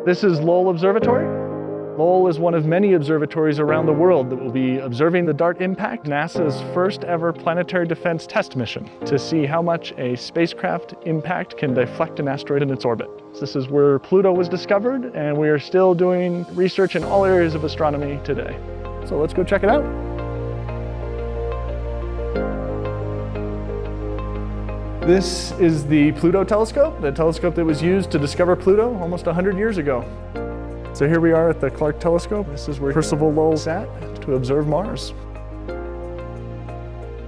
This is Lowell Observatory. Lowell is one of many observatories around the world that will be observing the DART impact, NASA's first ever planetary defense test mission, to see how much a spacecraft impact can deflect an asteroid in its orbit. This is where Pluto was discovered, and we are still doing research in all areas of astronomy today. So let's go check it out. This is the Pluto telescope, the telescope that was used to discover Pluto almost 100 years ago. So here we are at the Clark telescope. This is where Percival Lowell sat to observe Mars.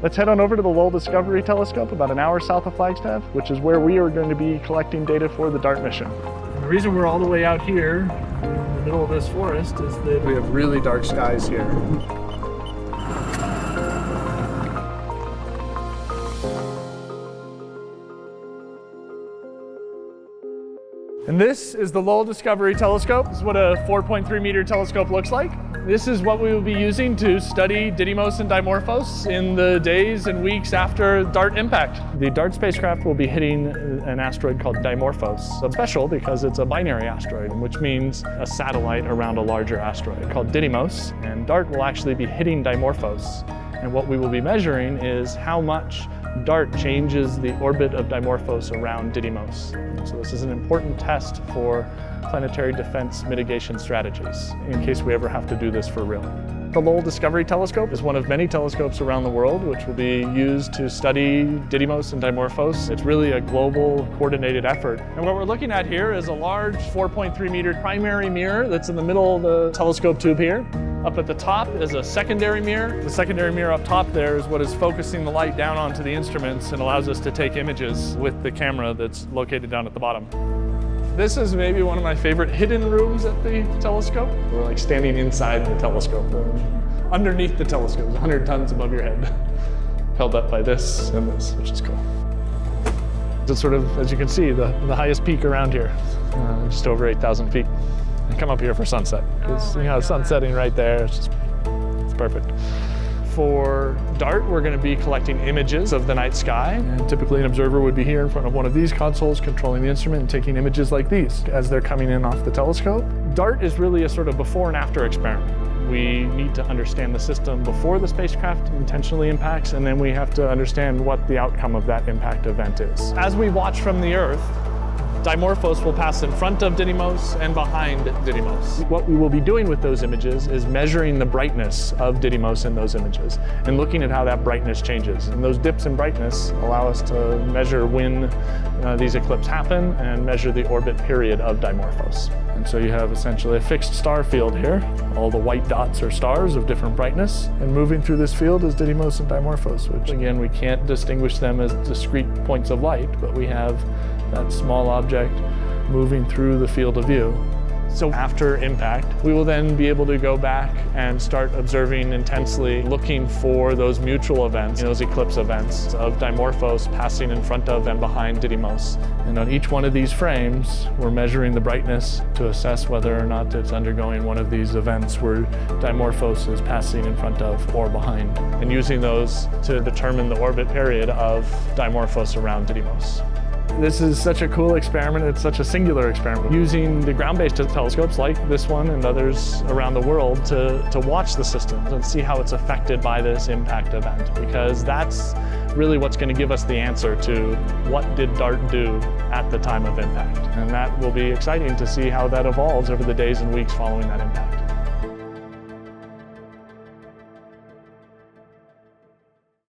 Let's head on over to the Lowell Discovery Telescope about an hour south of Flagstaff, which is where we are going to be collecting data for the DART mission. And the reason we're all the way out here in the middle of this forest is that we have really dark skies here. And this is the Lowell Discovery Telescope. This is what a 4.3 meter telescope looks like. This is what we will be using to study Didymos and Dimorphos in the days and weeks after DART impact. The DART spacecraft will be hitting an asteroid called Dimorphos. It's special because it's a binary asteroid, which means a satellite around a larger asteroid called Didymos. And DART will actually be hitting Dimorphos. And what we will be measuring is how much DART changes the orbit of Dimorphos around Didymos. So this is an important test for planetary defense mitigation strategies in case we ever have to do this for real. The Lowell Discovery Telescope is one of many telescopes around the world which will be used to study Didymos and Dimorphos. It's really a global coordinated effort. And what we're looking at here is a large 4.3 meter primary mirror that's in the middle of the telescope tube here. Up at the top is a secondary mirror. The secondary mirror up top there is what is focusing the light down onto the instruments and allows us to take images with the camera that's located down at the bottom. This is maybe one of my favorite hidden rooms at the telescope. We're like standing inside the telescope, underneath the telescope, 100 tons above your head, held up by this and this, which is cool. It's sort of, as you can see, the highest peak around here, just over 8,000 feet. And come up here for sunset, because you know, the sun's setting right there. It's perfect. For DART, we're going to be collecting images of the night sky. And typically an observer would be here in front of one of these consoles controlling the instrument and taking images like these as they're coming in off the telescope. DART is really a sort of before and after experiment. We need to understand the system before the spacecraft intentionally impacts, and then we have to understand what the outcome of that impact event is. As we watch from the Earth, Dimorphos will pass in front of Didymos and behind Didymos. What we will be doing with those images is measuring the brightness of Didymos in those images and looking at how that brightness changes. And those dips in brightness allow us to measure when these eclipses happen and measure the orbit period of Dimorphos. And so you have essentially a fixed star field here. All the white dots are stars of different brightness. And moving through this field is Didymos and Dimorphos, which again, we can't distinguish them as discrete points of light, but we have that small object moving through the field of view. So after impact, we will then be able to go back and start observing intensely, looking for those mutual events, those eclipse events of Dimorphos passing in front of and behind Didymos. And on each one of these frames, we're measuring the brightness to assess whether or not it's undergoing one of these events where Dimorphos is passing in front of or behind, and using those to determine the orbit period of Dimorphos around Didymos. This is such a cool experiment. It's such a singular experiment. Using the ground-based telescopes like this one and others around the world to watch the system and see how it's affected by this impact event, because that's really what's going to give us the answer to what did DART do at the time of impact. And that will be exciting to see how that evolves over the days and weeks following that impact.